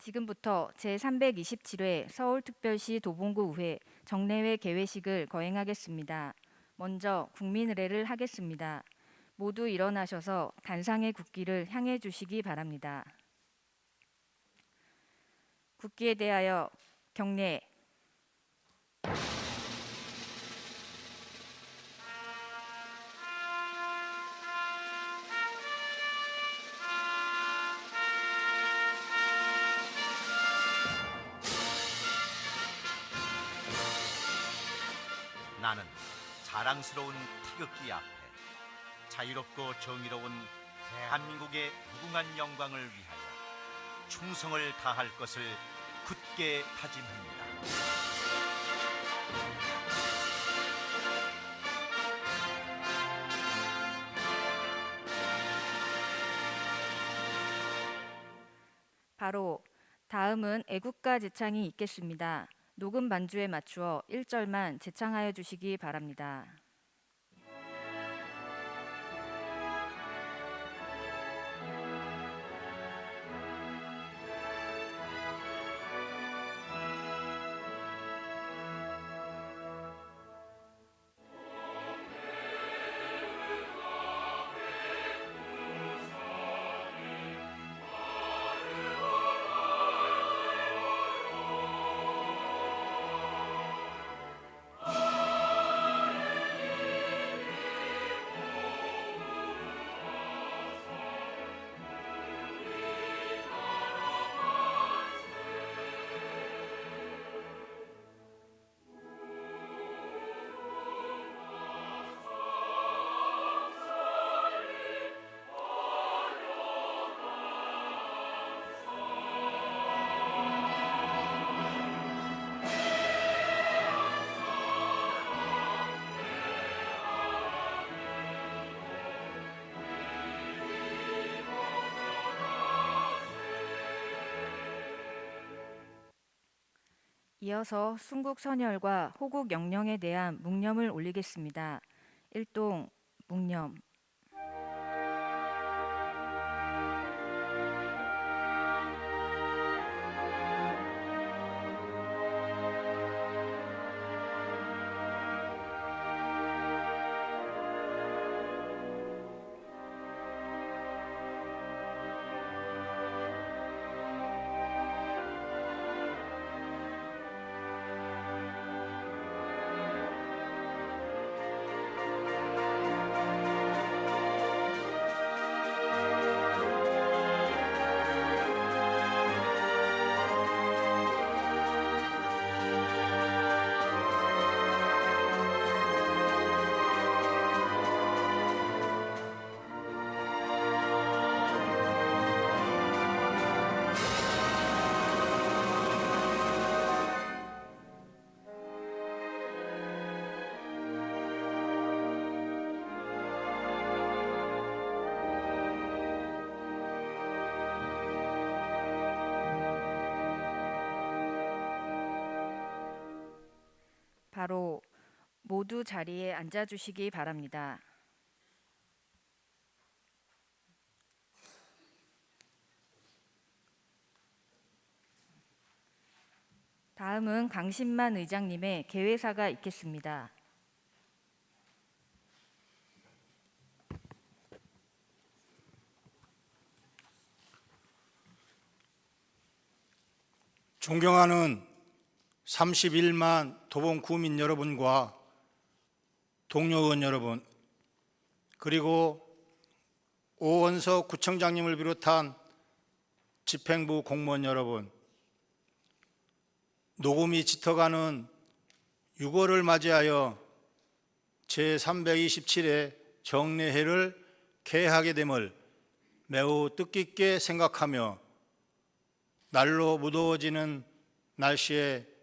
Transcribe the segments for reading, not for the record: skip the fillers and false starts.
지금부터 제327회 서울특별시 도봉구의회 정례회 개회식을 거행하겠습니다. 먼저 국민의례를 하겠습니다. 모두 일어나셔서 단상의 국기를 향해 주시기 바랍니다. 국기에 대하여 경례. 나는 자랑스러운 태극기 앞에 자유롭고 정의로운 대한민국의 무궁한 영광을 위하여 충성을 다할 것을 굳게 다짐합니다. 바로 다음은 애국가 제창이 있겠습니다. 녹음 반주에 맞추어 1절만 제창하여 주시기 바랍니다. 이어서 순국선열과 호국영령에 대한 묵념을 올리겠습니다. 1동 묵념. 바로 모두 자리에 앉아주시기 바랍니다. 다음은 강신만 의장님의 개회사가 있겠습니다. 존경하는 31만 도봉 구민 여러분과 동료 의원 여러분, 그리고 오원석 구청장님을 비롯한 집행부 공무원 여러분, 녹음이 짙어가는 6월을 맞이하여 제327회 정례회를 개회하게 됨을 매우 뜻깊게 생각하며 날로 무더워지는 날씨에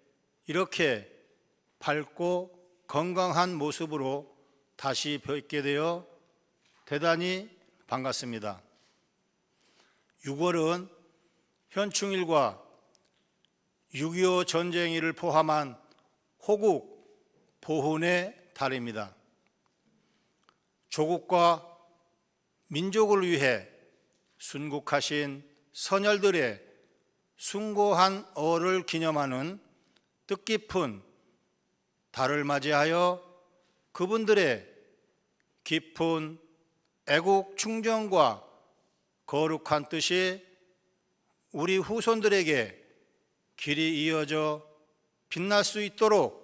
이렇게 밝고 건강한 모습으로 다시 뵙게 되어 대단히 반갑습니다. 6월은 현충일과 6.25 전쟁일을 포함한 호국 보훈의 달입니다. 조국과 민족을 위해 순국하신 선열들의 숭고한 어를 기념하는 뜻깊은 달을 맞이하여 그분들의 깊은 애국 충정과 거룩한 뜻이 우리 후손들에게 길이 이어져 빛날 수 있도록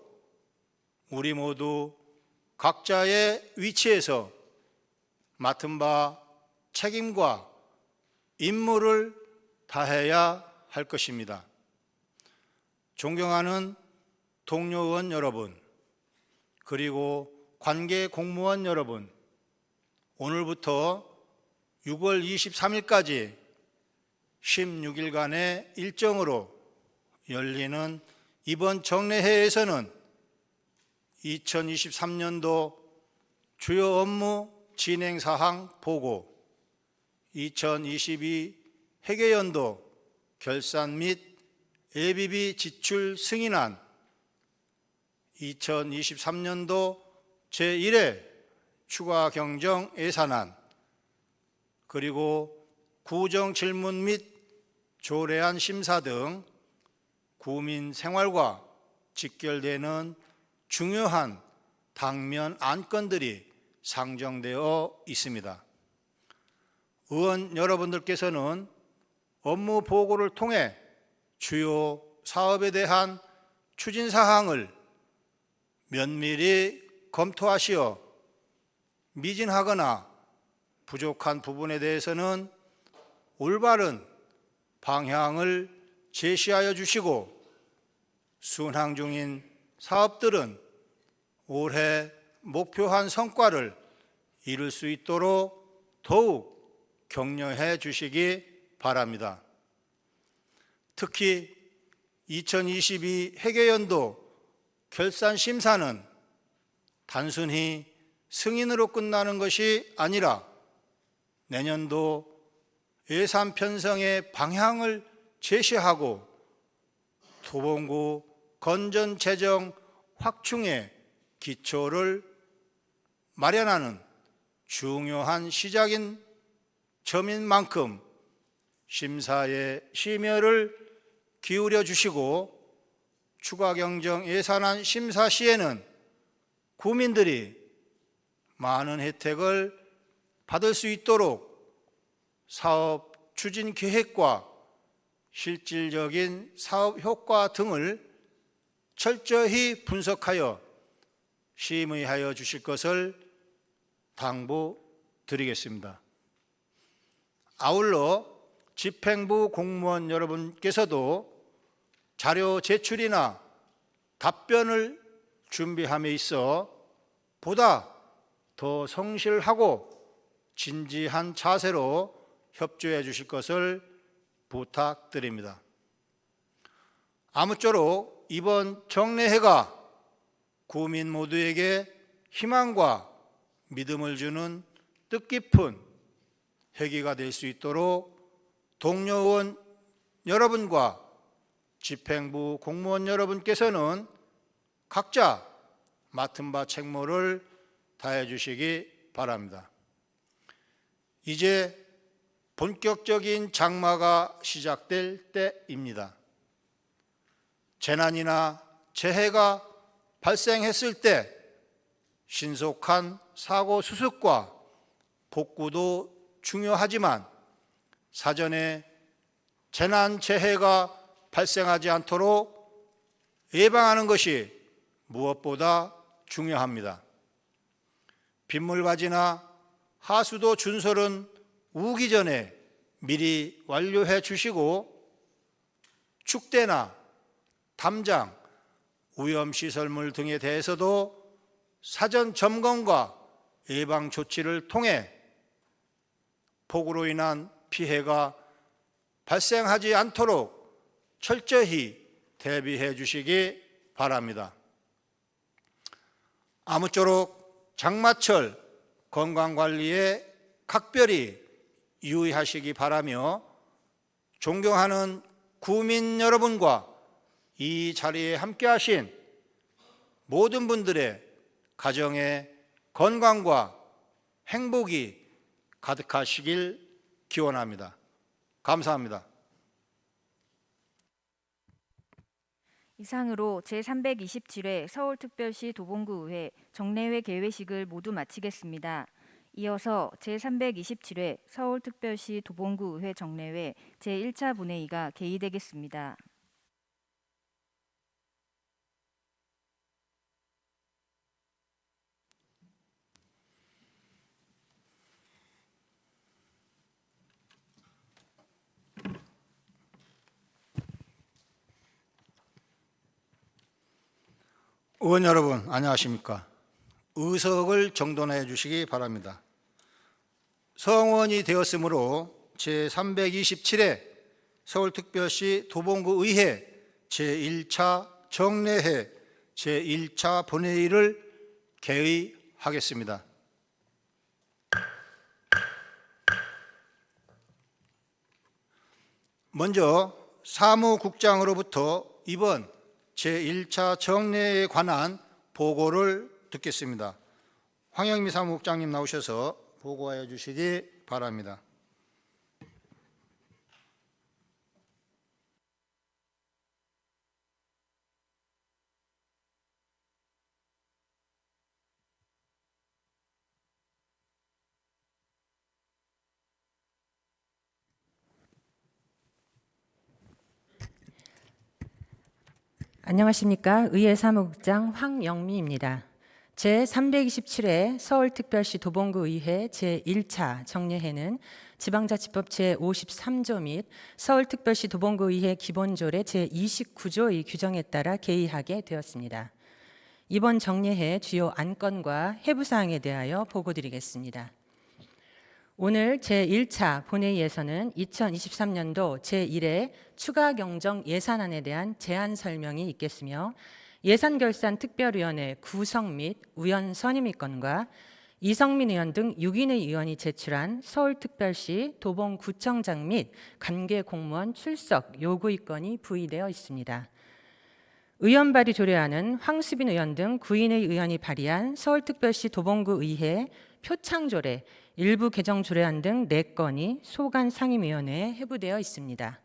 우리 모두 각자의 위치에서 맡은 바 책임과 임무를 다해야 할 것입니다. 존경하는 동료원 여러분, 그리고 관계 공무원 여러분, 오늘부터 6월 23일까지 16일간의 일정으로 열리는 이번 정례회에서는 2023년도 주요 업무 진행 사항 보고, 2022 회계연도 결산 및 예비비 지출 승인안, 2023년도 제1회 추가 경정 예산안, 그리고 구정 질문 및 조례안 심사 등 구민 생활과 직결되는 중요한 당면 안건들이 상정되어 있습니다. 의원 여러분들께서는 업무 보고를 통해 주요 사업에 대한 추진 사항을 면밀히 검토하시어 미진하거나 부족한 부분에 대해서는 올바른 방향을 제시하여 주시고, 순항 중인 사업들은 올해 목표한 성과를 이룰 수 있도록 더욱 격려해 주시기 바랍니다. 특히 2022 회계연도 결산 심사는 단순히 승인으로 끝나는 것이 아니라 내년도 예산 편성의 방향을 제시하고 토봉구 건전 재정 확충의 기초를 마련하는 중요한 시작인 점인 만큼 심사에 심혈을 기울여 주시고, 추가 경정 예산안 심사 시에는 국민들이 많은 혜택을 받을 수 있도록 사업 추진 계획과 실질적인 사업 효과 등을 철저히 분석하여 심의하여 주실 것을 당부드리겠습니다. 아울러 집행부 공무원 여러분께서도 자료 제출이나 답변을 준비함에 있어 보다 더 성실하고 진지한 자세로 협조해 주실 것을 부탁드립니다. 아무쪼록 이번 정례회가 구민 모두에게 희망과 믿음을 주는 뜻깊은 회기가 될 수 있도록 동료원 여러분과 집행부 공무원 여러분께서는 각자 맡은 바 책무를 다해 주시기 바랍니다. 이제 본격적인 장마가 시작될 때입니다. 재난이나 재해가 발생했을 때 신속한 사고 수습과 복구도 중요하지만 사전에 재난 재해가 발생하지 않도록 예방하는 것이 무엇보다 중요합니다. 빗물바지나 하수도 준설은 우기 전에 미리 완료해 주시고, 축대나 담장, 오염시설물 등에 대해서도 사전 점검과 예방 조치를 통해 폭우로 인한 피해가 발생하지 않도록 철저히 대비해 주시기 바랍니다. 아무쪼록 장마철 건강관리에 각별히 유의하시기 바라며, 존경하는 구민 여러분과 이 자리에 함께하신 모든 분들의 가정의 건강과 행복이 가득하시길 기원합니다. 감사합니다. 이상으로 제327회 서울특별시 도봉구의회 정례회 개회식을 모두 마치겠습니다. 이어서 제327회 서울특별시 도봉구의회 정례회 제1차 본회의가 개의되겠습니다. 의원 여러분, 안녕하십니까? 의석을 정돈해 주시기 바랍니다. 성원이 되었으므로 제327회 서울특별시 도봉구의회 제1차 정례회 제1차 본회의를 개의하겠습니다. 먼저 사무국장으로부터 이번 제1차 정례에 관한 보고를 듣겠습니다. 황영미 사무국장님 나오셔서 보고하여 주시기 바랍니다. 안녕하십니까. 의회 사무국장 황영미입니다. 제327회 서울특별시 도봉구의회 제1차 정례회는 지방자치법 제53조 및 서울특별시 도봉구의회 기본조례 제29조의 규정에 따라 개의하게 되었습니다. 이번 정례회 주요 안건과 해부사항에 대하여 보고드리겠습니다. 오늘 제1차 본회의에서는 2023년도 제1회 추가 경정 예산안에 대한 제안 설명이 있겠으며 예산결산특별위원회 구성 및 의원 선임의건과 이성민 의원 등 6인의 의원이 제출한 서울특별시 도봉구청장 및 관계 공무원 출석 요구의건이 부의되어 있습니다. 의원 발의 조례안은 황수빈 의원 등 9인의 의원이 발의한 서울특별시 도봉구의회 표창조례, 일부 개정 조례안 등 4건이 소관 상임위원회에 회부되어 있습니다.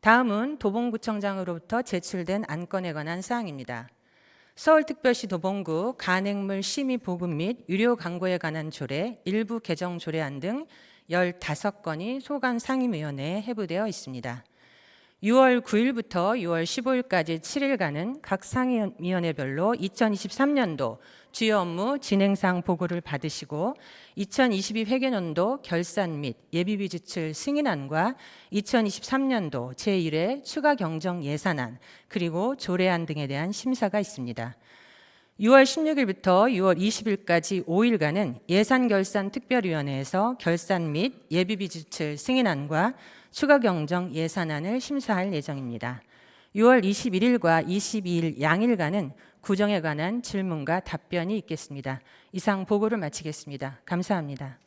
다음은 도봉구청장으로부터 제출된 안건에 관한 사항입니다. 서울특별시 도봉구 간행물 심의 보급 및 유료 광고에 관한 조례, 일부 개정 조례안 등 15건이 소관 상임위원회에 회부되어 있습니다. 6월 9일부터 6월 15일까지 7일간은 각 상임위원회별로 2023년도 주요 업무 진행상 보고를 받으시고 2022 회계연도 결산 및 예비비 지출 승인안과 2023년도 제1회 추가 경정 예산안 그리고 조례안 등에 대한 심사가 있습니다. 6월 16일부터 6월 20일까지 5일간은 예산결산특별위원회에서 결산 및 예비비 지출 승인안과 추가 경정 예산안을 심사할 예정입니다. 6월 21일과 22일 양일간은 구정에 관한 질문과 답변이 있겠습니다. 이상 보고를 마치겠습니다. 감사합니다.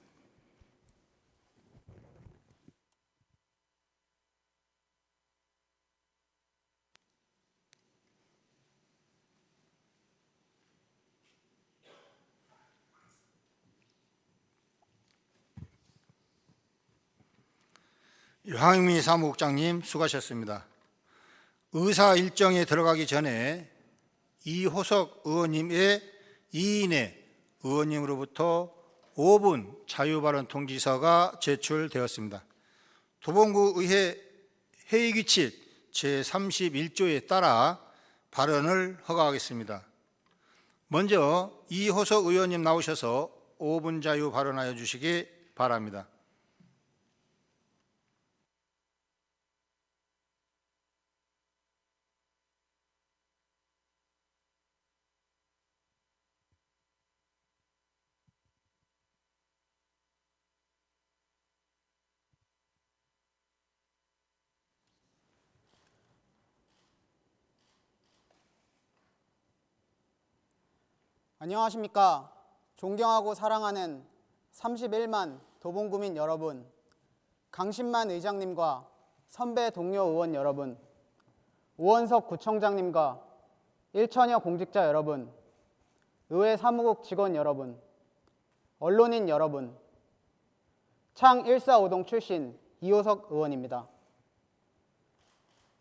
황영미 사무국장님 수고하셨습니다. 의사 일정에 들어가기 전에 이호석 의원님의 2인의 의원님으로부터 5분 자유발언 통지서가 제출되었습니다. 도봉구의회 회의규칙 제31조에 따라 발언을 허가하겠습니다. 먼저 이호석 의원님 나오셔서 5분 자유 발언하여 주시기 바랍니다. 안녕하십니까. 존경하고 사랑하는 31만 도봉구민 여러분, 강신만 의장님과 선배 동료 의원 여러분, 오원석 구청장님과 일천여 공직자 여러분, 의회 사무국 직원 여러분, 언론인 여러분, 창 145동 출신 이호석 의원입니다.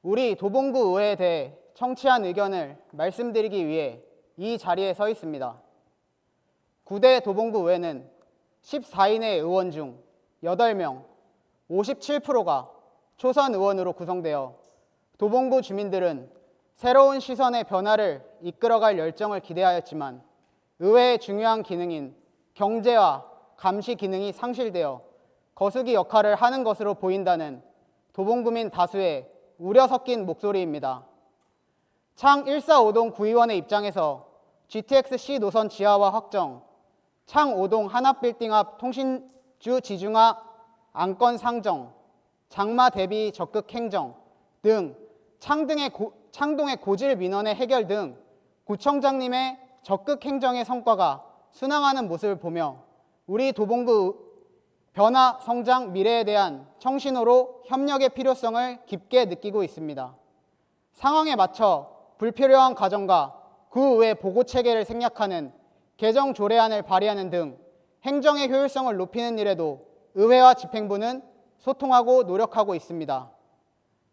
우리 도봉구 의회에 대해 청취한 의견을 말씀드리기 위해 이 자리에 서 있습니다. 9대 도봉구 의회는 14인의 의원 중 8명, 57%가 초선 의원으로 구성되어 도봉구 주민들은 새로운 시선의 변화를 이끌어갈 열정을 기대하였지만 의회의 중요한 기능인 경제와 감시 기능이 상실되어 거수기 역할을 하는 것으로 보인다는 도봉구민 다수의 우려 섞인 목소리입니다. 창 145동 구의원의 입장에서 GTX-C 노선 지하화 확정, 창 5동 한합빌딩 앞 통신주 지중화 안건 상정, 장마 대비 적극 행정 등 창동의 고질 민원의 해결 등 구청장님의 적극 행정의 성과가 순항하는 모습을 보며 우리 도봉구 변화, 성장, 미래에 대한 청신호로 협력의 필요성을 깊게 느끼고 있습니다. 상황에 맞춰 불필요한 과정과 구의회 보고체계를 생략하는 개정 조례안을 발의하는 등 행정의 효율성을 높이는 일에도 의회와 집행부는 소통하고 노력하고 있습니다.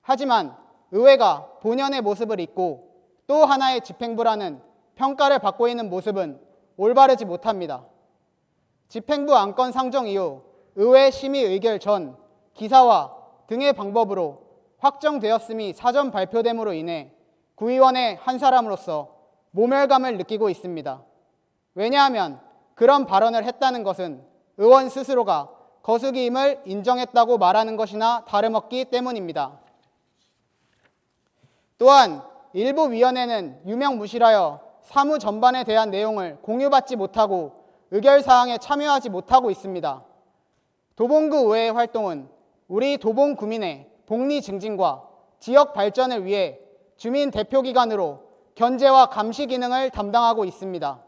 하지만 의회가 본연의 모습을 잊고 또 하나의 집행부라는 평가를 받고 있는 모습은 올바르지 못합니다. 집행부 안건 상정 이후 의회 심의 의결 전 기사화 등의 방법으로 확정되었음이 사전 발표됨으로 인해 구의원의 한 사람으로서 모멸감을 느끼고 있습니다. 왜냐하면 그런 발언을 했다는 것은 의원 스스로가 거수기임을 인정했다고 말하는 것이나 다름없기 때문입니다. 또한 일부 위원회는 유명무실하여 사무 전반에 대한 내용을 공유받지 못하고 의결사항에 참여하지 못하고 있습니다. 도봉구 의회의 활동은 우리 도봉구민의 복리 증진과 지역 발전을 위해 주민 대표기관으로 견제와 감시 기능을 담당하고 있습니다.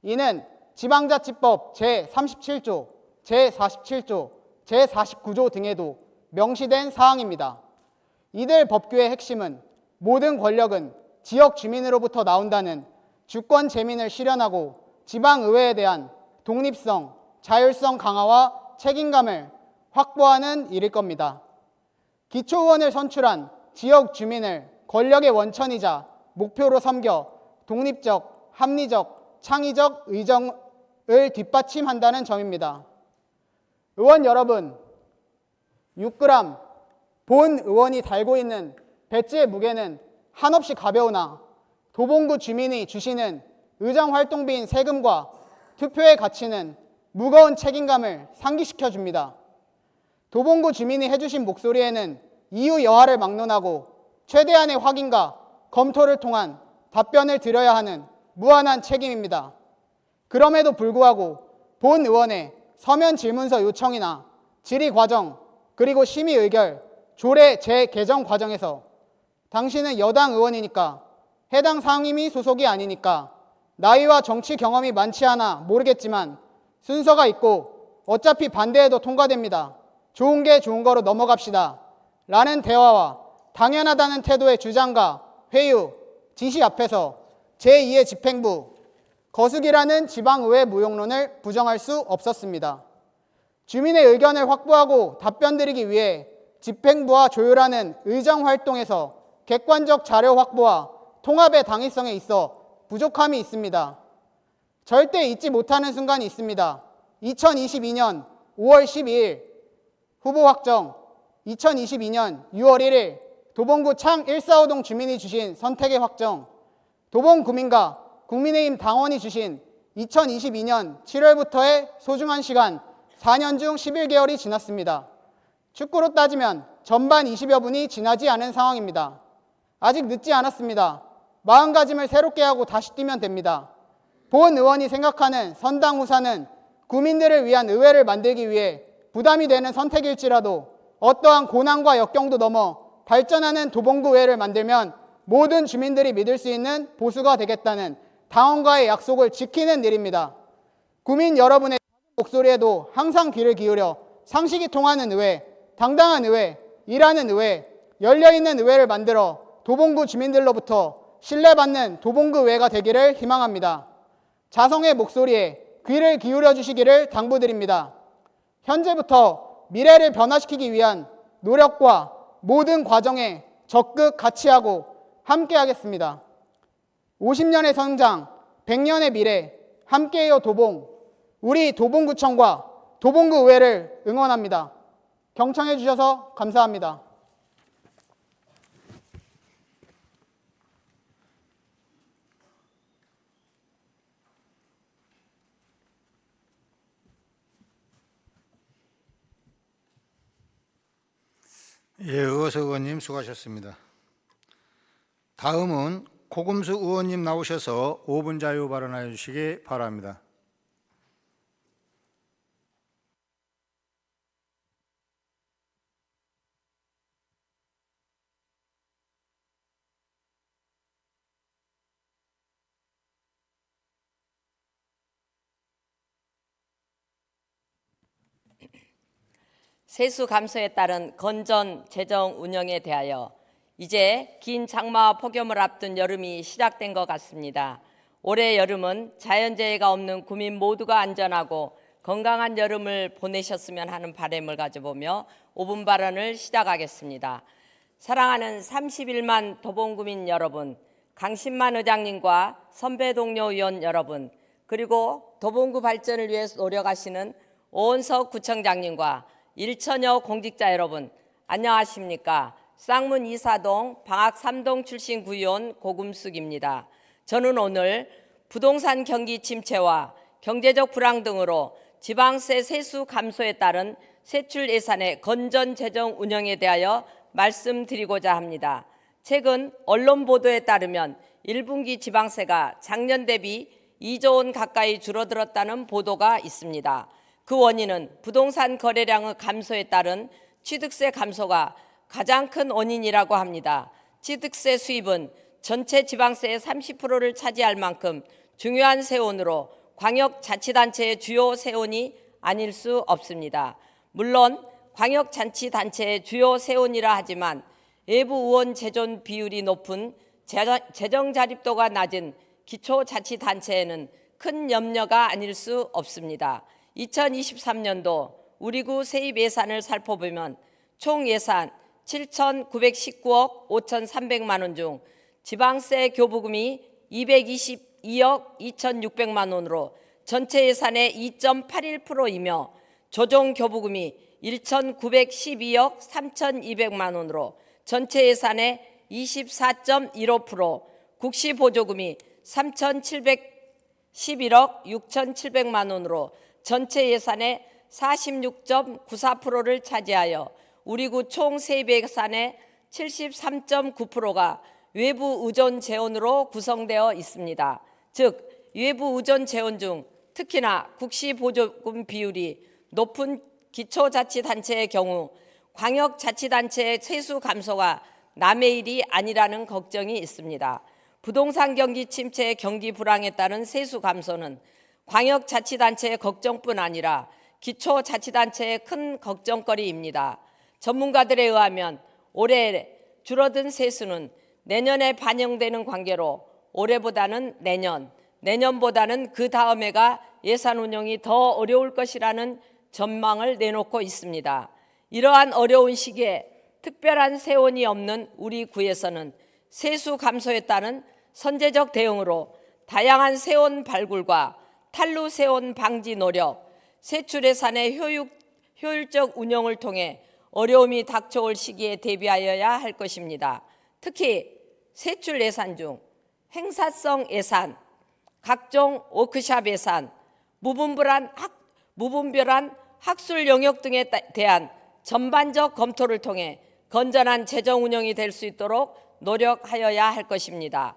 이는 지방자치법 제37조, 제47조, 제49조 등에도 명시된 사항입니다. 이들 법규의 핵심은 모든 권력은 지역 주민으로부터 나온다는 주권 재민을 실현하고 지방의회에 대한 독립성, 자율성 강화와 책임감을 확보하는 일일 겁니다. 기초의원을 선출한 지역 주민을 권력의 원천이자 목표로 삼겨 독립적, 합리적, 창의적 의정을 뒷받침한다는 점입니다. 의원 여러분, 6g 본 의원이 달고 있는 배지의 무게는 한없이 가벼우나 도봉구 주민이 주시는 의정활동비인 세금과 투표의 가치는 무거운 책임감을 상기시켜 줍니다. 도봉구 주민이 해주신 목소리에는 이유 여하를 막론하고 최대한의 확인과 검토를 통한 답변을 드려야 하는 무한한 책임입니다. 그럼에도 불구하고 본 의원의 서면 질문서 요청이나 질의 과정 그리고 심의 의결, 조례 재개정 과정에서 당신은 여당 의원이니까 해당 상임위 소속이 아니니까 나이와 정치 경험이 많지 않아 모르겠지만 순서가 있고 어차피 반대해도 통과됩니다. 좋은 게 좋은 거로 넘어갑시다. 라는 대화와 당연하다는 태도의 주장과 회유, 지시 앞에서 제2의 집행부, 거수기라는 지방의회 무용론을 부정할 수 없었습니다. 주민의 의견을 확보하고 답변드리기 위해 집행부와 조율하는 의정활동에서 객관적 자료 확보와 통합의 당위성에 있어 부족함이 있습니다. 절대 잊지 못하는 순간이 있습니다. 2022년 5월 12일 후보 확정, 2022년 6월 1일 도봉구 창 145동 주민이 주신 선택의 확정, 도봉구민과 국민의힘 당원이 주신 2022년 7월부터의 소중한 시간 4년 중 11개월이 지났습니다. 축구로 따지면 전반 20여 분이 지나지 않은 상황입니다. 아직 늦지 않았습니다. 마음가짐을 새롭게 하고 다시 뛰면 됩니다. 본 의원이 생각하는 선당 후사는 구민들을 위한 의회를 만들기 위해 부담이 되는 선택일지라도 어떠한 고난과 역경도 넘어 발전하는 도봉구 의회를 만들면 모든 주민들이 믿을 수 있는 보수가 되겠다는 당원과의 약속을 지키는 일입니다. 구민 여러분의 목소리에도 항상 귀를 기울여 상식이 통하는 의회, 당당한 의회, 일하는 의회, 열려있는 의회를 만들어 도봉구 주민들로부터 신뢰받는 도봉구 의회가 되기를 희망합니다. 자성의 목소리에 귀를 기울여 주시기를 당부드립니다. 현재부터 미래를 변화시키기 위한 노력과 모든 과정에 적극 같이 하고 함께하겠습니다. 50년의 성장, 100년의 미래, 함께해요 도봉. 우리 도봉구청과 도봉구 의회를 응원합니다. 경청해 주셔서 감사합니다. 예, 의허석 의원님 수고하셨습니다. 다음은 고금수 의원님 나오셔서 5분 자유 발언하여 주시기 바랍니다. 세수 감소에 따른 건전 재정 운영에 대하여 이제 긴 장마와 폭염을 앞둔 여름이 시작된 것 같습니다. 올해 여름은 자연재해가 없는 국민 모두가 안전하고 건강한 여름을 보내셨으면 하는 바람을 가져보며 5분 발언을 시작하겠습니다. 사랑하는 31만 도봉구민 여러분, 강신만 의장님과 선배 동료 의원 여러분, 그리고 도봉구 발전을 위해 노력하시는 오은석 구청장님과 1천여 공직자 여러분, 안녕하십니까? 쌍문 이사동 방학 3동 출신 구의원 고금숙입니다. 저는 오늘 부동산 경기 침체와 경제적 불황 등으로 지방세 세수 감소에 따른 세출 예산의 건전 재정 운영에 대하여 말씀드리고자 합니다. 최근 언론 보도에 따르면 1분기 지방세가 작년 대비 2조 원 가까이 줄어들었다는 보도가 있습니다. 그 원인은 부동산 거래량의 감소에 따른 취득세 감소가 가장 큰 원인이라고 합니다. 취득세 수입은 전체 지방세의 30%를 차지할 만큼 중요한 세원으로 광역자치단체의 주요 세원이 아닐 수 없습니다. 물론 광역자치단체의 주요 세원이라 하지만 외부 의원 재존 비율이 높은 재정 자립도가 낮은 기초자치단체에는 큰 염려가 아닐 수 없습니다. 2023년도 우리 구 세입 예산을 살펴보면 총 예산 7,919억 5,300만 원 중 지방세 교부금이 222억 2,600만 원으로 전체 예산의 2.81%이며 조정 교부금이 1,912억 3,200만 원으로 전체 예산의 24.15%, 국시 보조금이 3,711억 6,700만 원으로 전체 예산의 46.94%를 차지하여 우리 구 총 세입 예산의 73.9%가 외부 의존 재원으로 구성되어 있습니다. 즉 외부 의존 재원 중 특히나 국시 보조금 비율이 높은 기초자치단체의 경우 광역자치단체의 세수 감소가 남의 일이 아니라는 걱정이 있습니다. 부동산 경기 침체의 경기 불황에 따른 세수 감소는 광역자치단체의 걱정뿐 아니라 기초자치단체의 큰 걱정거리입니다. 전문가들에 의하면 올해 줄어든 세수는 내년에 반영되는 관계로 올해보다는 내년, 내년보다는 그 다음 해가 예산 운영이 더 어려울 것이라는 전망을 내놓고 있습니다. 이러한 어려운 시기에 특별한 세원이 없는 우리 구에서는 세수 감소에 따른 선제적 대응으로 다양한 세원 발굴과 탈루 세원 방지 노력, 세출 예산의 효율적 운영을 통해 어려움이 닥쳐올 시기에 대비하여야 할 것입니다. 특히 세출 예산 중 행사성 예산, 각종 워크숍 예산, 무분별한 학술 영역 등에 대한 전반적 검토를 통해 건전한 재정 운영이 될 수 있도록 노력하여야 할 것입니다.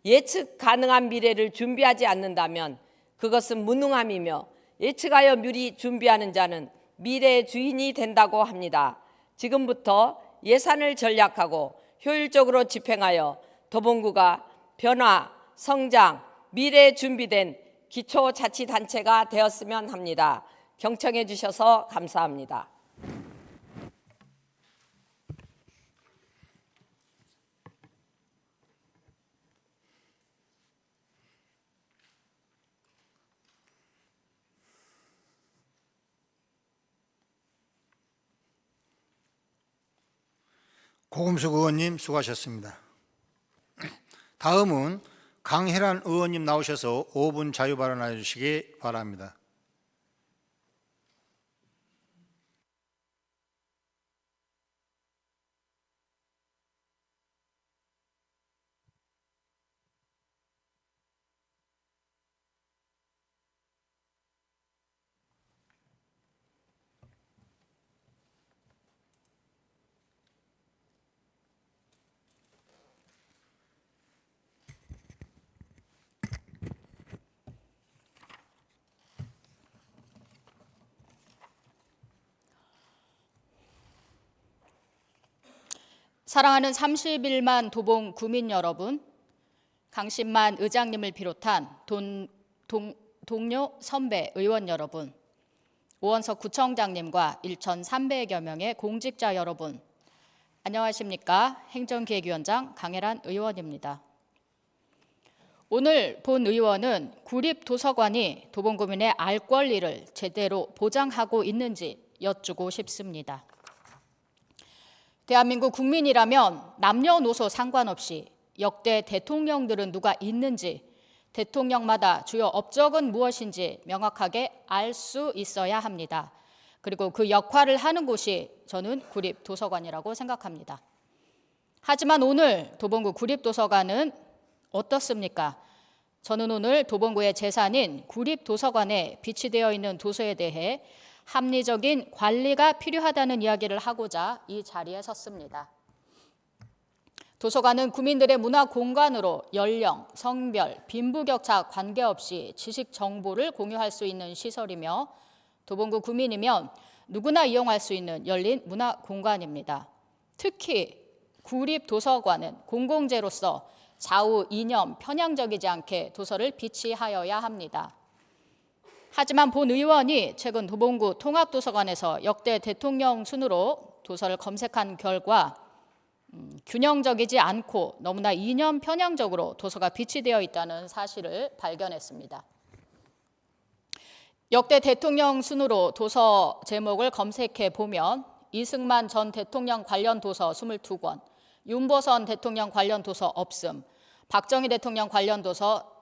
예측 가능한 미래를 준비하지 않는다면 그것은 무능함이며 예측하여 미리 준비하는 자는 미래의 주인이 된다고 합니다. 지금부터 예산을 전략하고 효율적으로 집행하여 도봉구가 변화, 성장, 미래에 준비된 기초자치단체가 되었으면 합니다. 경청해 주셔서 감사합니다. 고금숙 의원님 수고하셨습니다. 다음은 강혜란 의원님 나오셔서 5분 자유 발언해 주시기 바랍니다. 사랑하는 31만 도봉 구민 여러분, 강신만 의장님을 비롯한 동료 선배 의원 여러분, 오원석 구청장님과 1,300여 명의 공직자 여러분, 안녕하십니까? 행정기획위원장 강혜란 의원입니다. 오늘 본 의원은 구립도서관이 도봉구민의 알 권리를 제대로 보장하고 있는지 여쭈고 싶습니다. 대한민국 국민이라면 남녀노소 상관없이 역대 대통령들은 누가 있는지, 대통령마다 주요 업적은 무엇인지 명확하게 알 수 있어야 합니다. 그리고 그 역할을 하는 곳이 저는 구립도서관이라고 생각합니다. 하지만 오늘 도봉구 구립도서관은 어떻습니까? 저는 오늘 도봉구의 재산인 구립도서관에 비치되어 있는 도서에 대해 합리적인 관리가 필요하다는 이야기를 하고자 이 자리에 섰습니다. 도서관은 구민들의 문화 공간으로 연령, 성별, 빈부격차 관계없이 지식 정보를 공유할 수 있는 시설이며 도봉구 구민이면 누구나 이용할 수 있는 열린 문화 공간입니다. 특히 구립도서관은 공공재로서 좌우 이념 편향적이지 않게 도서를 비치하여야 합니다. 하지만 본 의원이 최근 도봉구 통합도서관에서 역대 대통령 순으로 도서를 검색한 결과 균형적이지 않고 너무나 이념 편향적으로 도서가 비치되어 있다는 사실을 발견했습니다. 역대 대통령 순으로 도서 제목을 검색해 보면 이승만 전 대통령 관련 도서 22권, 윤보선 대통령 관련 도서 없음, 박정희 대통령 관련 도서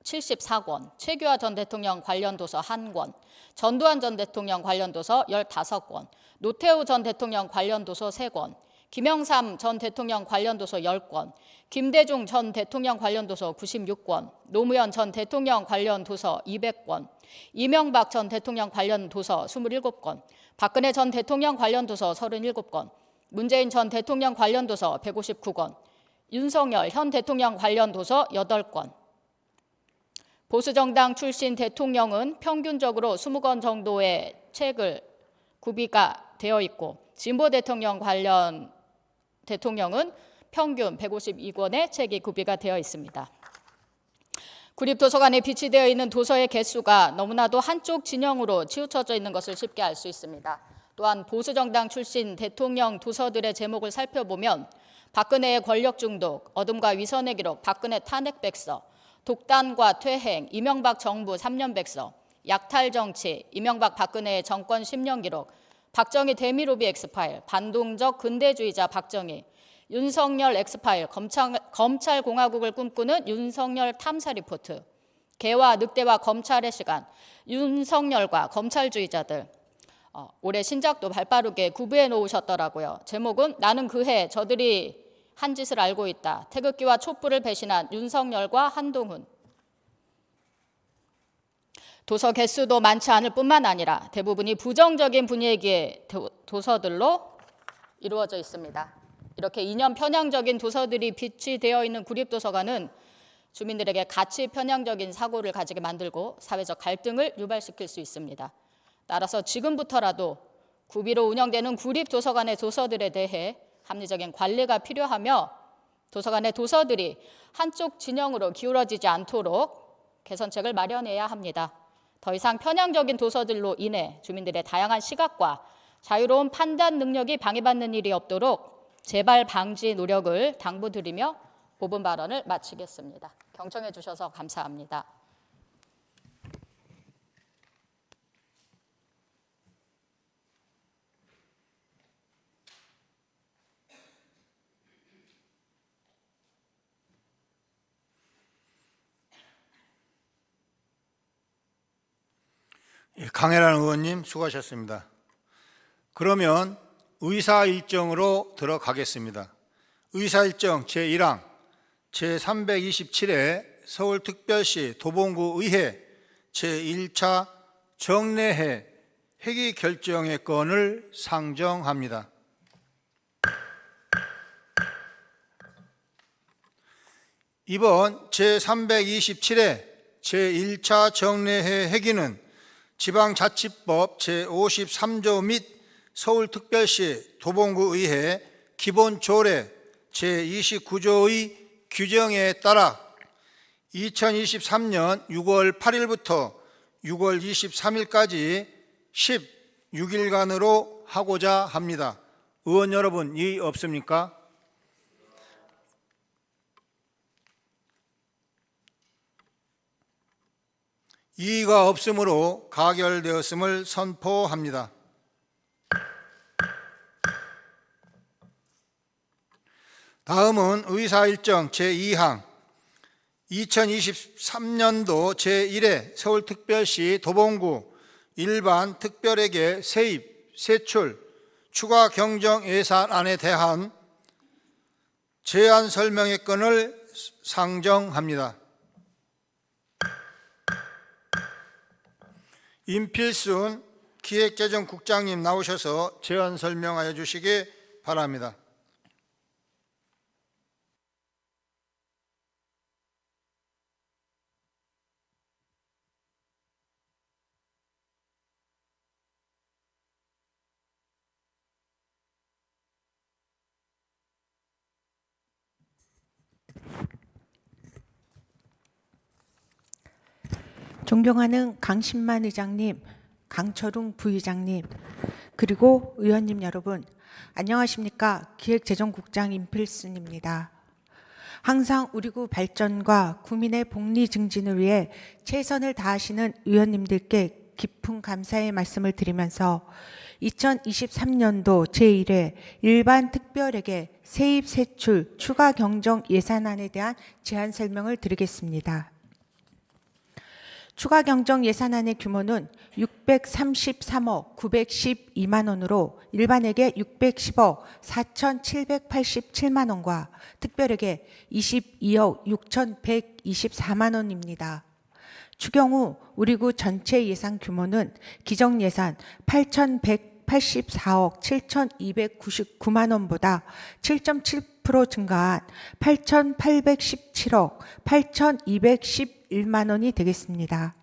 74권, 최규하 전 대통령 관련 도서 1권, 전두환 전 대통령 관련 도서 15권, 노태우 전 대통령 관련 도서 3권, 김영삼 전 대통령 관련 도서 10권, 김대중 전 대통령 관련 도서 96권, 노무현 전 대통령 관련 도서 200권, 이명박 전 대통령 관련 도서 27권, 박근혜 전 대통령 관련 도서 37권, 문재인 전 대통령 관련 도서 159권, 윤석열 현 대통령 관련 도서 8권, 보수정당 출신 대통령은 평균적으로 20권 정도의 책을 구비가 되어 있고 진보 대통령 관련 대통령은 평균 152권의 책이 구비가 되어 있습니다. 구립도서관에 비치되어 있는 도서의 개수가 너무나도 한쪽 진영으로 치우쳐져 있는 것을 쉽게 알 수 있습니다. 또한 보수정당 출신 대통령 도서들의 제목을 살펴보면 박근혜의 권력 중독, 어둠과 위선의 기록, 박근혜 탄핵 백서, 독단과 퇴행, 이명박 정부 3년 백서, 약탈 정치, 이명박 박근혜의 정권 10년 기록, 박정희 대미로비 엑스파일, 반동적 근대주의자 박정희, 윤석열 엑스파일, 검찰공화국을 꿈꾸는 윤석열 탐사 리포트, 개와 늑대와 검찰의 시간, 윤석열과 검찰주의자들, 올해 신작도 발빠르게 구비해 놓으셨더라고요. 제목은 나는 그해 저들이 한 짓을 알고 있다. 태극기와 촛불을 배신한 윤석열과 한동훈. 도서 개수도 많지 않을 뿐만 아니라 대부분이 부정적인 분위기의 도서들로 이루어져 있습니다. 이렇게 이념 편향적인 도서들이 비치되어 있는 구립도서관은 주민들에게 가치 편향적인 사고를 가지게 만들고 사회적 갈등을 유발시킬 수 있습니다. 따라서 지금부터라도 구비로 운영되는 구립도서관의 도서들에 대해 합리적인 관리가 필요하며 도서관의 도서들이 한쪽 진영으로 기울어지지 않도록 개선책을 마련해야 합니다. 더 이상 편향적인 도서들로 인해 주민들의 다양한 시각과 자유로운 판단 능력이 방해받는 일이 없도록 재발 방지 노력을 당부드리며 5분 발언을 마치겠습니다. 경청해 주셔서 감사합니다. 강혜란 의원님 수고하셨습니다. 그러면 의사일정으로 들어가겠습니다. 의사일정 제1항 제327회 서울특별시 도봉구의회 제1차 정례회 회기 결정의 건을 상정합니다. 이번 제327회 제1차 정례회 회기는 지방자치법 제53조 및 서울특별시 도봉구의회 기본조례 제29조의 규정에 따라 2023년 6월 8일부터 6월 23일까지 16일간으로 하고자 합니다. 의원 여러분, 이의 없습니까? 이의가 없으므로 가결되었음을 선포합니다. 다음은 의사일정 제2항 2023년도 제1회 서울특별시 도봉구 일반 특별회계 세입, 세출, 추가 경정 예산안에 대한 제안 설명의 건을 상정합니다. 임필순 기획재정국장님 나오셔서 제안 설명하여 주시기 바랍니다. 존경하는 강신만 의장님, 강철웅 부의장님, 그리고 의원님 여러분, 안녕하십니까? 기획재정국장 임필순입니다. 항상 우리 구 발전과 국민의 복리 증진을 위해 최선을 다하시는 의원님들께 깊은 감사의 말씀을 드리면서 2023년도 제1회 일반 특별회계 세입 세출 추가 경정 예산안에 대한 제안 설명을 드리겠습니다. 추가 경정 예산안의 규모는 633억 912만 원으로 일반회계 610억 4,787만 원과 특별회계 22억 6,124만 원입니다. 추경 후 우리 구 전체 예산 규모는 기정 예산 8,184억 7,299만 원보다 7.7% 증가한 8,817억 8,211만 원이 되겠습니다.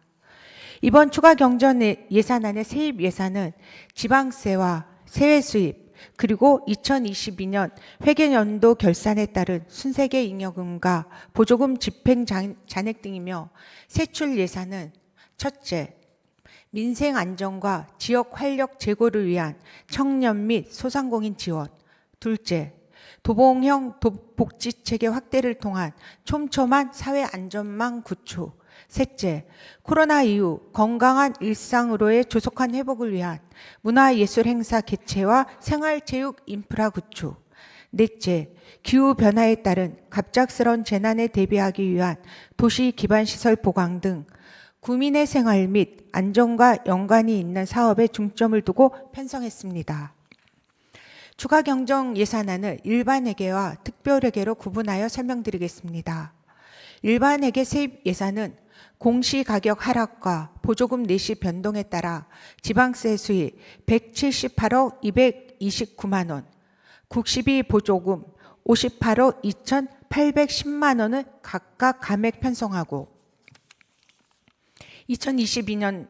이번 추가 경정 예산안의 세입 예산은 지방세와 세외 수입 그리고 2022년 회계연도 결산에 따른 순세계 잉여금과 보조금 집행 잔액 등이며 세출 예산은 첫째, 민생 안정과 지역 활력 제고를 위한 청년 및 소상공인 지원, 둘째, 도봉형 복지체계 확대를 통한 촘촘한 사회 안전망 구축, 셋째, 코로나 이후 건강한 일상으로의 조속한 회복을 위한 문화예술 행사 개최와 생활체육 인프라 구축, 넷째, 기후변화에 따른 갑작스러운 재난에 대비하기 위한 도시 기반시설 보강 등 구민의 생활 및 안전과 연관이 있는 사업에 중점을 두고 편성했습니다. 추가 경정 예산안을 일반회계와 특별회계로 구분하여 설명드리겠습니다. 일반회계 세입 예산은 공시가격 하락과 보조금 내시 변동에 따라 지방세 수입 178억 229만 원, 국시비 보조금 58억 2,810만 원을 각각 감액 편성하고 2022년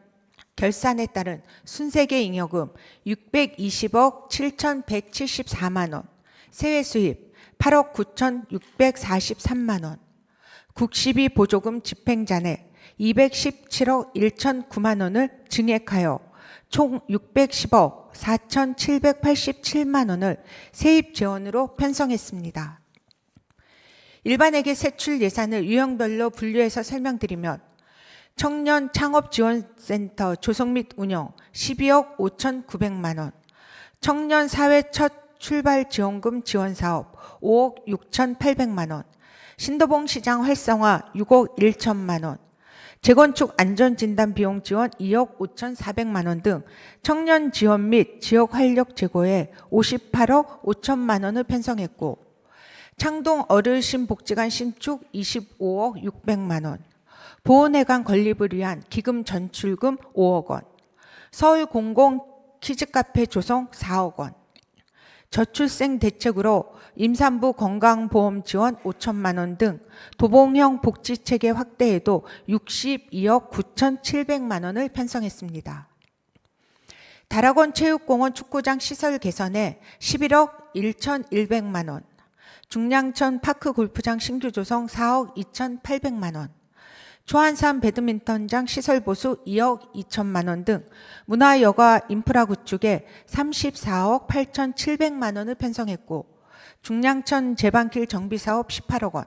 결산에 따른 순세계 잉여금 620억 7,174만 원, 세외 수입 8억 9,643만 원, 국시비 보조금 집행잔액 217억 1,009만 원을 증액하여 총 610억 4,787만 원을 세입 재원으로 편성했습니다. 일반회계 세출 예산을 유형별로 분류해서 설명드리면 청년 창업지원센터 조성 및 운영 12억 5,900만 원, 청년 사회 첫 출발 지원금 지원사업 5억 6,800만 원, 신도봉 시장 활성화 6억 1천만 원, 재건축 안전진단 비용 지원 2억 5,400만 원 등 청년 지원 및 지역 활력 제고에 58억 5천만 원을 편성했고, 창동 어르신 복지관 신축 25억 600만 원, 보훈회관 건립을 위한 기금 전출금 5억 원, 서울 공공 키즈카페 조성 4억 원, 저출생 대책으로 임산부 건강보험 지원 5천만 원 등 도봉형 복지체계 확대에도 62억 9,700만 원을 편성했습니다. 다락원 체육공원 축구장 시설 개선에 11억 1,100만 원, 중량천 파크 골프장 신규 조성 4억 2,800만 원, 초안산 배드민턴장 시설 보수 2억 2천만 원 등 문화여가 인프라 구축에 34억 8,700만 원을 편성했고, 중량천 제방길 정비 사업 18억 원,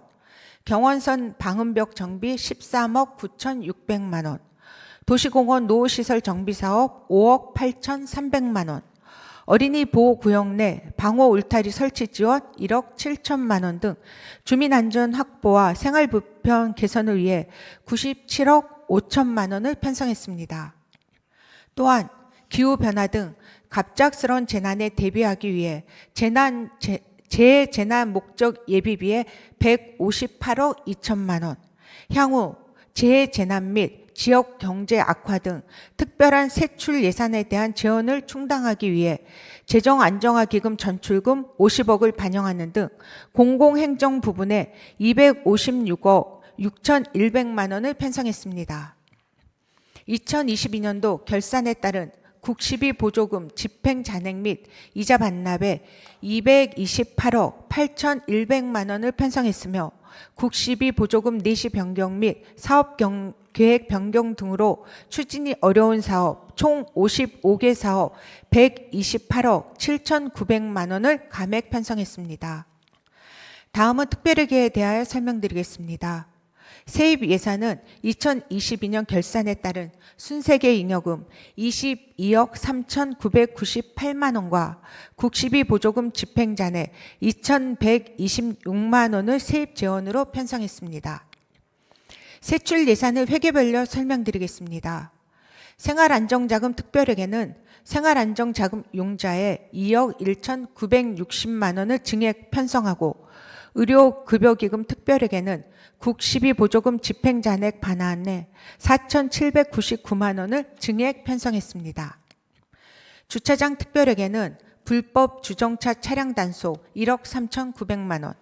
경원선 방음벽 정비 13억 9,600만 원, 도시공원 노후시설 정비 사업 5억 8,300만 원, 어린이 보호구역 내 방호 울타리 설치 지원 1억 7천만 원 등 주민안전 확보와 생활불편 개선을 위해 97억 5천만 원을 편성했습니다. 또한 기후변화 등 갑작스러운 재난에 대비하기 위해 재해재난 목적 예비비에 158억 2천만 원, 향후 재해재난 및 지역 경제 악화 등 특별한 세출 예산에 대한 재원을 충당하기 위해 재정 안정화 기금 전출금 50억을 반영하는 등 공공행정 부분에 256억 6,100만 원을 편성했습니다. 2022년도 결산에 따른 국시비 보조금 집행 잔액 및 이자 반납에 228억 8,100만 원을 편성했으며, 국시비 보조금 내시 변경 및 사업 계획 변경 등으로 추진이 어려운 사업 총 55개 사업 128억 7,900만 원을 감액 편성했습니다. 다음은 특별회계에 대하여 설명드리겠습니다. 세입 예산은 2022년 결산에 따른 순세계 잉여금 22억 3,998만 원과 국시비 보조금 집행 잔액 2,126만 원을 세입 재원으로 편성했습니다. 세출 예산을 회계별로 설명드리겠습니다. 생활안정자금 특별회계는 생활안정자금 용자에 2억 1,960만 원을 증액 편성하고, 의료급여기금 특별회계는 국시비 보조금 집행 잔액 반환에 4,799만 원을 증액 편성했습니다. 주차장 특별회계는 불법 주정차 차량 단속 1억 3,900만 원,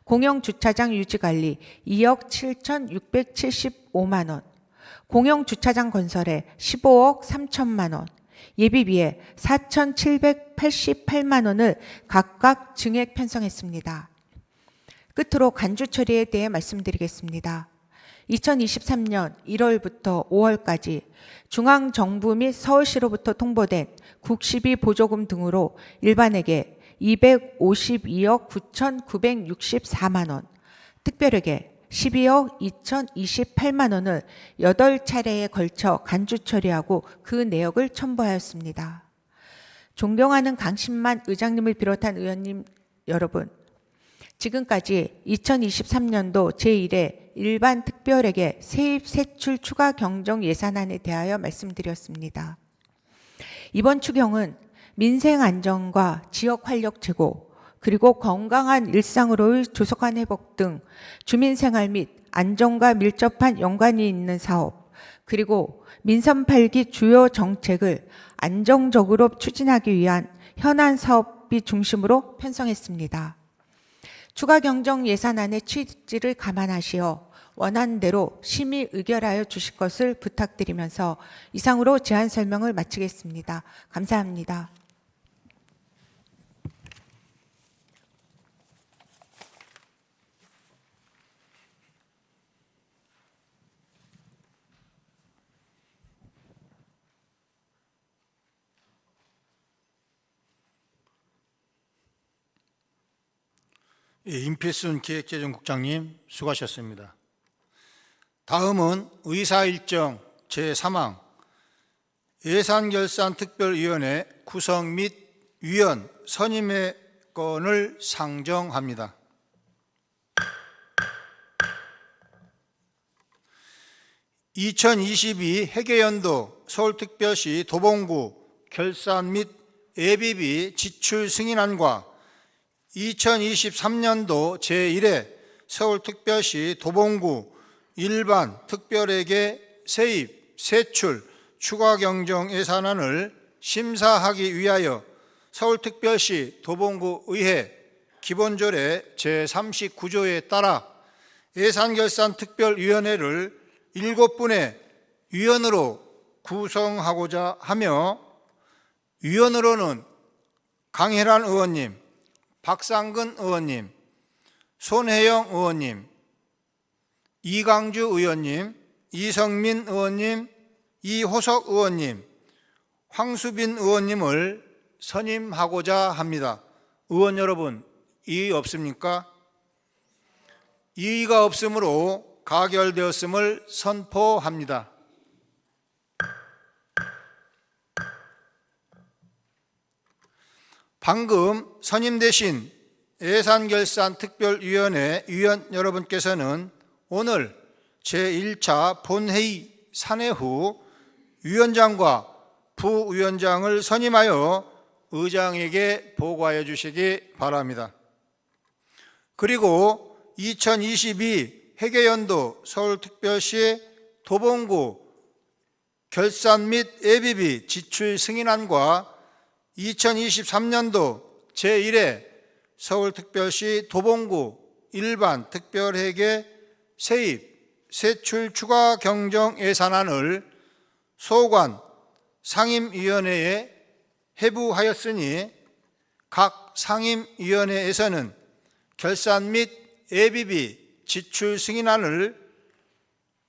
공영주차장 유지관리 2억 7,675만 원, 공영주차장 건설에 15억 3천만 원, 예비비에 4,788만 원을 각각 증액 편성했습니다. 끝으로 간주 처리에 대해 말씀드리겠습니다. 2023년 1월부터 5월까지 중앙정부 및 서울시로부터 통보된 국시비 보조금 등으로 일반회계 252억 9,964만 원, 특별회계 12억 2,028만 원을 8차례에 걸쳐 간주 처리하고 그 내역을 첨부하였습니다. 존경하는 강신만 의장님을 비롯한 의원님 여러분, 지금까지 2023년도 제1회 일반 특별회계 세입 세출 추가 경정 예산안에 대하여 말씀드렸습니다. 이번 추경은 민생 안정과 지역 활력 제고, 그리고 건강한 일상으로의 조속한 회복 등 주민 생활 및 안전과 밀접한 연관이 있는 사업, 그리고 민선 8기 주요 정책을 안정적으로 추진하기 위한 현안 사업비 중심으로 편성했습니다. 추가 경정 예산안의 취지를 감안하시어 원안대로 심의 의결하여 주실 것을 부탁드리면서 이상으로 제안 설명을 마치겠습니다. 감사합니다. 임필순 기획재정국장님 수고하셨습니다. 다음은 의사일정 제3항 예산결산특별위원회 구성 및 위원 선임의 건을 상정합니다. 2022 회계연도 서울특별시 도봉구 결산 및 예비비 지출 승인안과 2023년도 제1회 서울특별시 도봉구 일반 특별회계 세입, 세출, 추가 경정 예산안을 심사하기 위하여 서울특별시 도봉구의회 기본조례 제39조에 따라 예산결산특별위원회를 7분의 위원으로 구성하고자 하며 위원으로는 강혜란 의원님, 박상근 의원님, 손혜영 의원님, 이강주 의원님, 이성민 의원님, 이호석 의원님, 황수빈 의원님을 선임하고자 합니다. 의원 여러분, 이의 없습니까? 이의가 없으므로 가결되었음을 선포합니다. 방금 선임되신 예산결산특별위원회 위원 여러분께서는 오늘 제1차 본회의 산회 후 위원장과 부위원장을 선임하여 의장에게 보고하여 주시기 바랍니다. 그리고 2022 회계연도 서울특별시 도봉구 결산 및 예비비 지출 승인안과 2023년도 제1회 서울특별시 도봉구 일반 특별회계 세입, 세출 추가 경정 예산안을 소관 상임위원회에 해부하였으니 각 상임위원회에서는 결산 및 예비비 지출 승인안을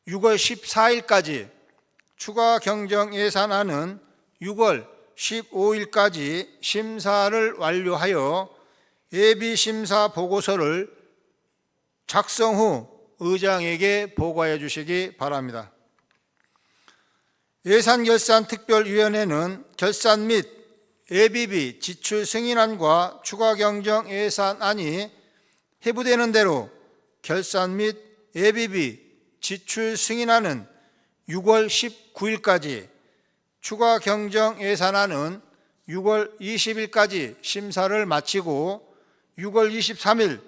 6월 14일까지, 추가 경정 예산안은 6월 15일까지 심사를 완료하여 예비심사 보고서를 작성 후 의장에게 보고하여 주시기 바랍니다. 예산결산특별위원회는 결산 및 예비비 지출 승인안과 추가 경정 예산안이 해부되는 대로 결산 및 예비비 지출 승인안은 6월 19일까지, 추가 경정 예산안은 6월 20일까지 심사를 마치고 6월 23일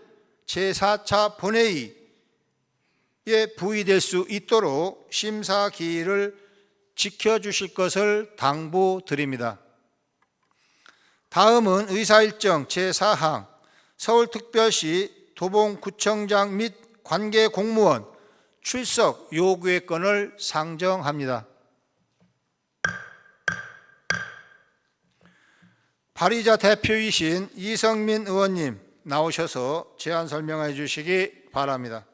제4차 본회의에 부의될 수 있도록 심사 기일을 지켜주실 것을 당부드립니다. 다음은 의사일정 제4항 서울특별시 도봉구청장 및 관계 공무원 출석 요구의 건을 상정합니다. 발의자 대표이신 이성민 의원님 나오셔서 제안 설명해 주시기 바랍니다.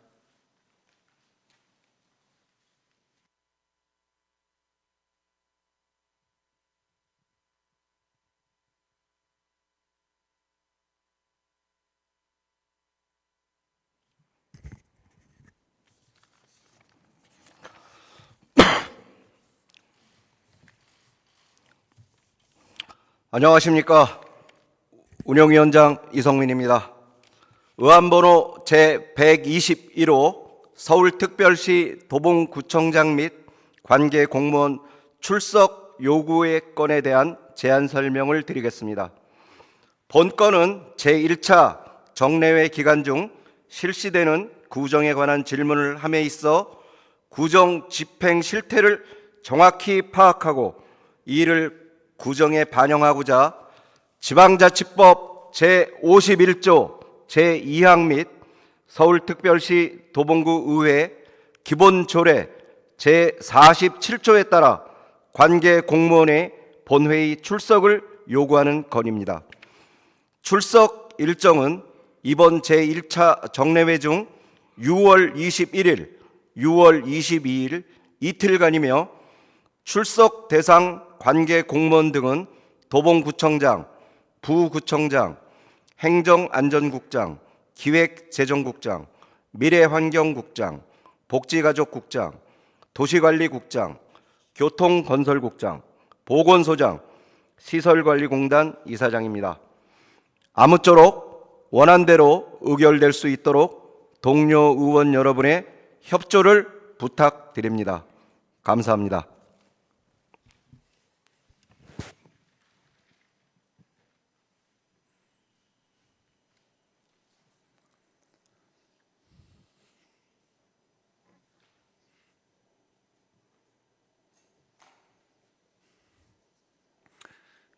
안녕하십니까. 운영위원장 이성민입니다. 의안번호 제121호 서울특별시 도봉구청장 및 관계 공무원 출석 요구의 건에 대한 제안 설명을 드리겠습니다. 본 건은 제1차 정례회 기간 중 실시되는 구정에 관한 질문을 함에 있어 구정 집행 실태를 정확히 파악하고 이를 구정에 반영하고자 지방자치법 제51조 제2항 및 서울특별시 도봉구의회 기본조례 제47조에 따라 관계 공무원의 본회의 출석을 요구하는 건입니다. 출석 일정은 이번 제1차 정례회 중 6월 21일, 6월 22일 이틀간이며 출석 대상 관계 공무원 등은 도봉구청장, 부구청장, 행정안전국장, 기획재정국장, 미래환경국장, 복지가족국장, 도시관리국장, 교통건설국장, 보건소장, 시설관리공단 이사장입니다. 아무쪼록 원안대로 의결될 수 있도록 동료 의원 여러분의 협조를 부탁드립니다. 감사합니다.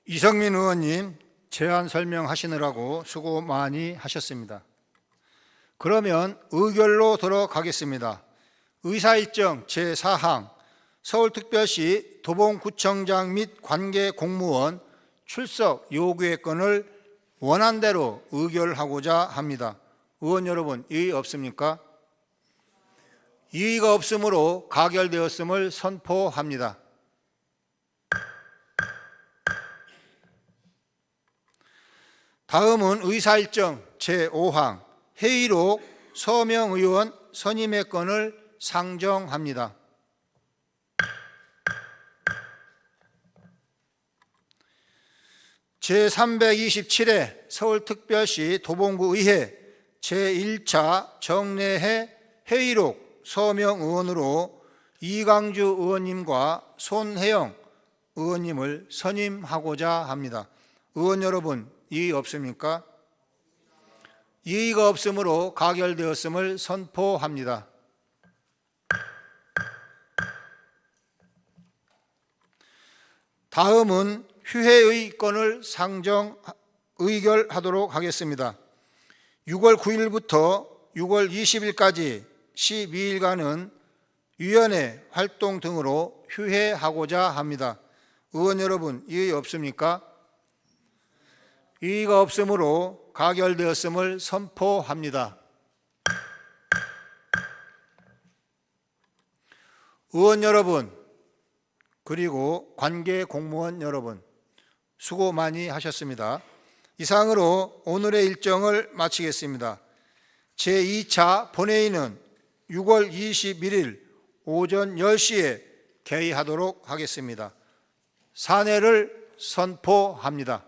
이성민 의원님, 제안 설명하시느라고 수고 많이 하셨습니다. 그러면 의결로 들어가겠습니다. 의사일정 제4항 서울특별시 도봉구청장 및 관계 공무원 출석 요구의 건을 원안대로 의결하고자 합니다. 의원 여러분, 이의 없습니까? 이의가 없으므로 가결되었음을 선포합니다. 다음은 의사일정 제5항 회의록 서명 의원 선임의 건을 상정합니다. 제327회 서울특별시 도봉구의회 제1차 정례회 회의록 서명 의원으로 이강주 의원님과 손혜영 의원님을 선임하고자 합니다. 의원 여러분, 이의 없습니까? 이의가 없으므로 가결되었음을 선포합니다. 다음은 휴회의 건을 의결하도록 하겠습니다. 6월 9일부터 6월 20일까지 12일간은 위원회 활동 등으로 휴회하고자 합니다. 의원 여러분, 이의 없습니까? 이의가 없으므로 가결되었음을 선포합니다. 의원 여러분, 그리고 관계 공무원 여러분, 수고 많이 하셨습니다. 이상으로 오늘의 일정을 마치겠습니다. 제2차 본회의는 6월 21일 오전 10시에 개의하도록 하겠습니다. 사내를 선포합니다.